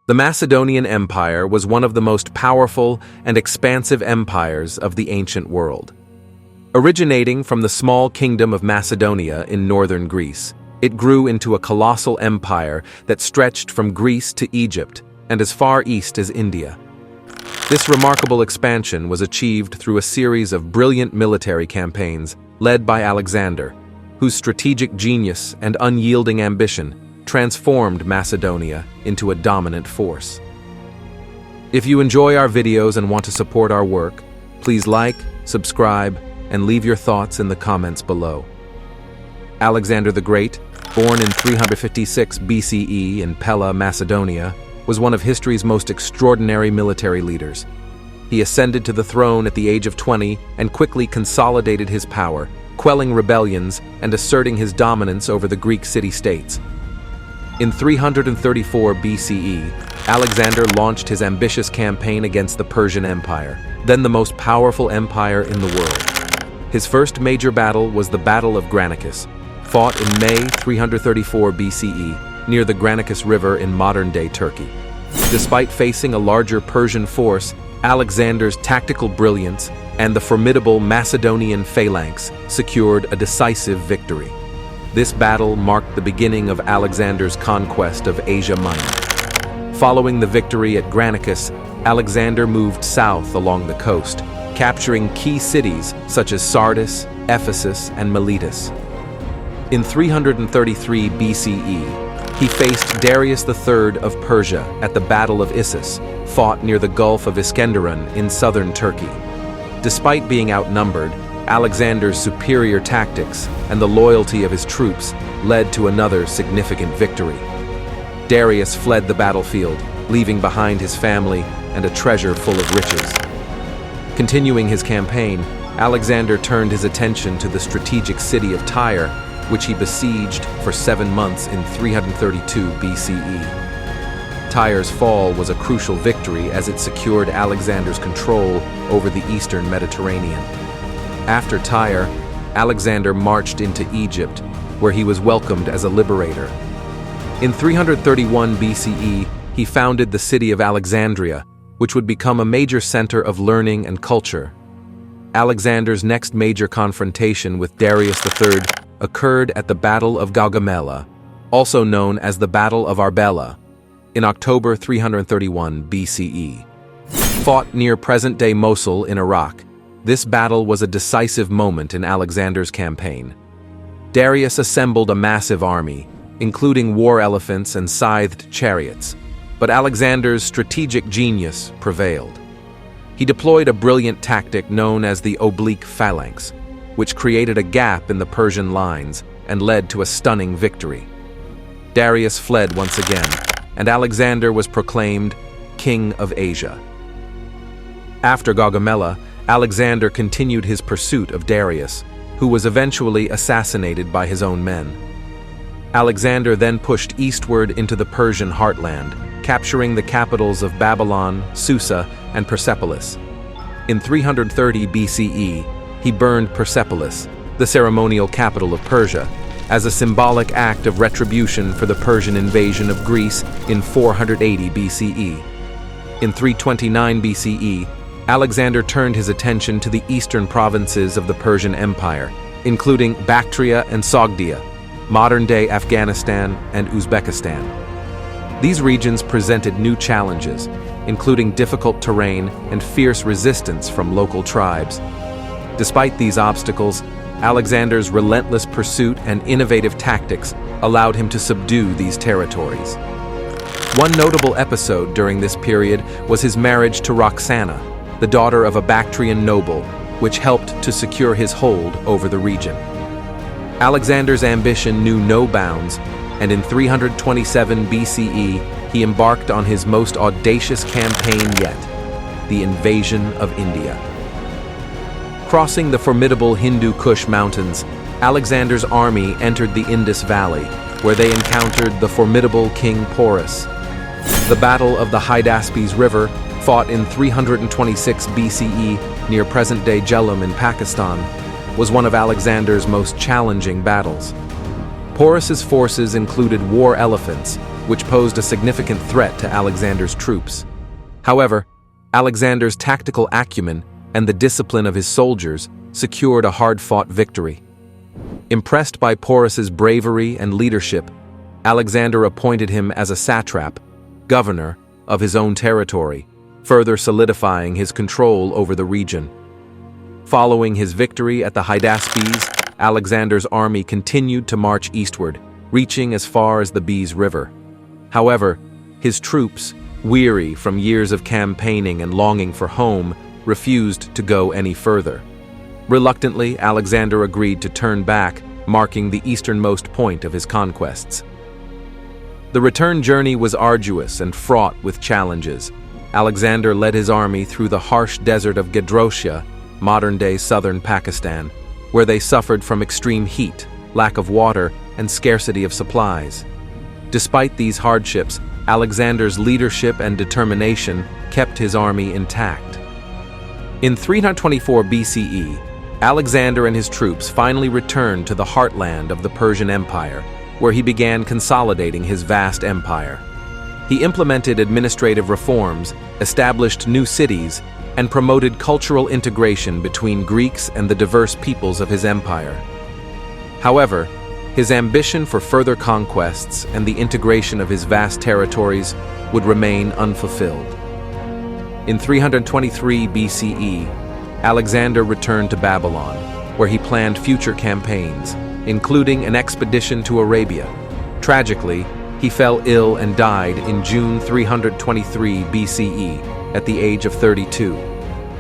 The Macedonian Empire was one of the most powerful and expansive empires of the ancient world. Originating from the small kingdom of Macedonia in northern Greece, it grew into a colossal empire that stretched from Greece to Egypt and as far east as India. This remarkable expansion was achieved through a series of brilliant military campaigns led by Alexander, whose strategic genius and unyielding ambition transformed Macedonia into a dominant force. If you enjoy our videos and want to support our work, please like, subscribe, and leave your thoughts in the comments below. Alexander the Great, born in 356 BCE in Pella, Macedonia, was one of history's most extraordinary military leaders. He ascended to the throne at the age of 20 and quickly consolidated his power, quelling rebellions and asserting his dominance over the Greek city-states. In 334 BCE, Alexander launched his ambitious campaign against the Persian Empire, then the most powerful empire in the world. His first major battle was the Battle of Granicus, fought in May 334 BCE near the Granicus River in modern-day Turkey. Despite facing a larger Persian force, Alexander's tactical brilliance and the formidable Macedonian phalanx secured a decisive victory. This battle marked the beginning of Alexander's conquest of Asia Minor. Following the victory at Granicus, Alexander moved south along the coast, capturing key cities such as Sardis, Ephesus, and Miletus. In 333 BCE, he faced Darius III of Persia at the Battle of Issus, fought near the Gulf of Iskenderun in southern Turkey. Despite being outnumbered, Alexander's superior tactics and the loyalty of his troops led to another significant victory. Darius fled the battlefield, leaving behind his family and a treasure full of riches. Continuing his campaign, Alexander turned his attention to the strategic city of Tyre, which he besieged for 7 months in 332 BCE. Tyre's fall was a crucial victory as it secured Alexander's control over the eastern Mediterranean. After Tyre, Alexander marched into Egypt, where he was welcomed as a liberator. In 331 BCE, he founded the city of Alexandria, which would become a major center of learning and culture. Alexander's next major confrontation with Darius III occurred at the Battle of Gaugamela, also known as the Battle of Arbela, in October 331 BCE. Fought near present-day Mosul in Iraq, this battle was a decisive moment in Alexander's campaign. Darius assembled a massive army, including war elephants and scythed chariots, but Alexander's strategic genius prevailed. He deployed a brilliant tactic known as the oblique phalanx, which created a gap in the Persian lines and led to a stunning victory. Darius fled once again, and Alexander was proclaimed King of Asia. After Gaugamela, Alexander continued his pursuit of Darius, who was eventually assassinated by his own men. Alexander then pushed eastward into the Persian Heartland, capturing the capitals of Babylon, Susa, and Persepolis. In 330 BCE, he burned Persepolis, the ceremonial capital of Persia, as a symbolic act of retribution for the Persian invasion of Greece in 480 BCE. In 329 BCE, Alexander turned his attention to the eastern provinces of the Persian Empire, including Bactria and Sogdia, modern-day Afghanistan and Uzbekistan. These regions presented new challenges, including difficult terrain and fierce resistance from local tribes. Despite these obstacles, Alexander's relentless pursuit and innovative tactics allowed him to subdue these territories. One notable episode during this period was his marriage to Roxana, the daughter of a Bactrian noble, which helped to secure his hold over the region. Alexander's ambition knew no bounds, and in 327 BCE, he embarked on his most audacious campaign yet, the invasion of India. Crossing the formidable Hindu Kush mountains, Alexander's army entered the Indus Valley, where they encountered the formidable King Porus. The Battle of the Hydaspes River, fought in 326 BCE near present-day Jhelum in Pakistan, was one of Alexander's most challenging battles. Porus's forces included war elephants, which posed a significant threat to Alexander's troops. However, Alexander's tactical acumen and the discipline of his soldiers secured a hard-fought victory. Impressed by Porus's bravery and leadership, Alexander appointed him as a satrap, governor of his own territory, further solidifying his control over the region. Following his victory at the Hydaspes, Alexander's army continued to march eastward, reaching as far as the Hydaspes River. However, his troops, weary from years of campaigning and longing for home, refused to go any further. Reluctantly, Alexander agreed to turn back, marking the easternmost point of his conquests. The return journey was arduous and fraught with challenges. Alexander led his army through the harsh desert of Gedrosia, modern-day southern Pakistan, where they suffered from extreme heat, lack of water, and scarcity of supplies. Despite these hardships, Alexander's leadership and determination kept his army intact. In 324 BCE, Alexander and his troops finally returned to the heartland of the Persian Empire, where he began consolidating his vast empire. He implemented administrative reforms, established new cities, and promoted cultural integration between Greeks and the diverse peoples of his empire. However, his ambition for further conquests and the integration of his vast territories would remain unfulfilled. In 323 BCE, Alexander returned to Babylon, where he planned future campaigns, including an expedition to Arabia. Tragically, he fell ill and died in June 323 BCE at the age of 32.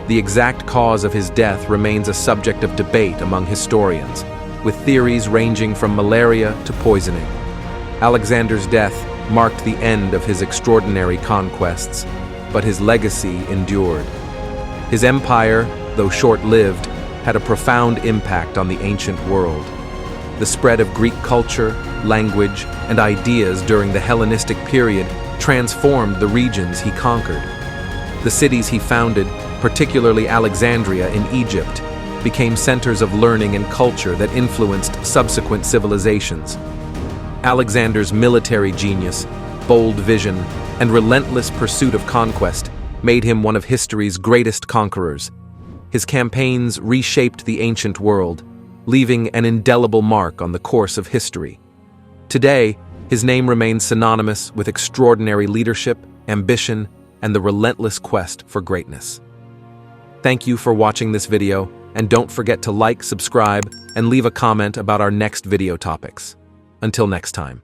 The exact cause of his death remains a subject of debate among historians, with theories ranging from malaria to poisoning. Alexander's death marked the end of his extraordinary conquests, but his legacy endured. His empire, though short-lived, had a profound impact on the ancient world. The spread of Greek culture, language, and ideas during the Hellenistic period transformed the regions he conquered. The cities he founded, particularly Alexandria in Egypt, became centers of learning and culture that influenced subsequent civilizations. Alexander's military genius, bold vision, and relentless pursuit of conquest made him one of history's greatest conquerors. His campaigns reshaped the ancient world, leaving an indelible mark on the course of history. Today, his name remains synonymous with extraordinary leadership, ambition, and the relentless quest for greatness. Thank you for watching this video, and don't forget to like, subscribe, and leave a comment about our next video topics. Until next time.